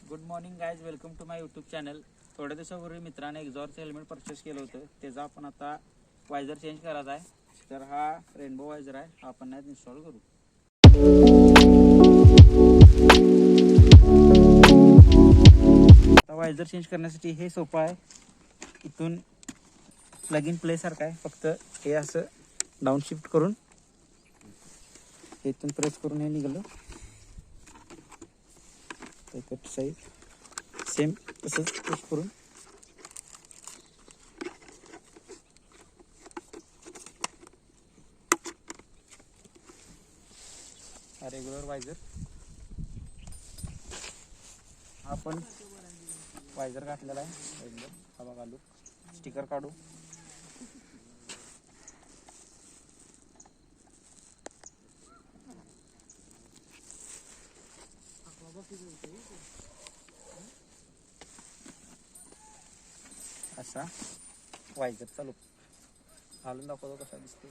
Good morning guys, welcome to my YouTube channel. थोड्या दिवसापूर्वी मित्राने एक्झॉरचं हेल्मेट परचेस केलं होतं. त्याचा आपण आता वायझर चेंज करायचा आहे. तर हा रेनबो वायझर आहे, हा आपण यात इन्स्टॉल करू. आता वायझर चेंज करण्यासाठी हे सोपं आहे. इथून प्लग इन प्ले सारखं आहे, फक्त हे असं डाऊन शिफ्ट करून इथून प्रेस करून हे निघालं. कट साईज सेम तसंच पुश करून हा रेग्युलर वायझर. आपण वायझर घातलेला आहे एकदम. हवा घालू, स्टिकर काढू. असा वायझर चालू घालून दाखवतो कसा दिसतो.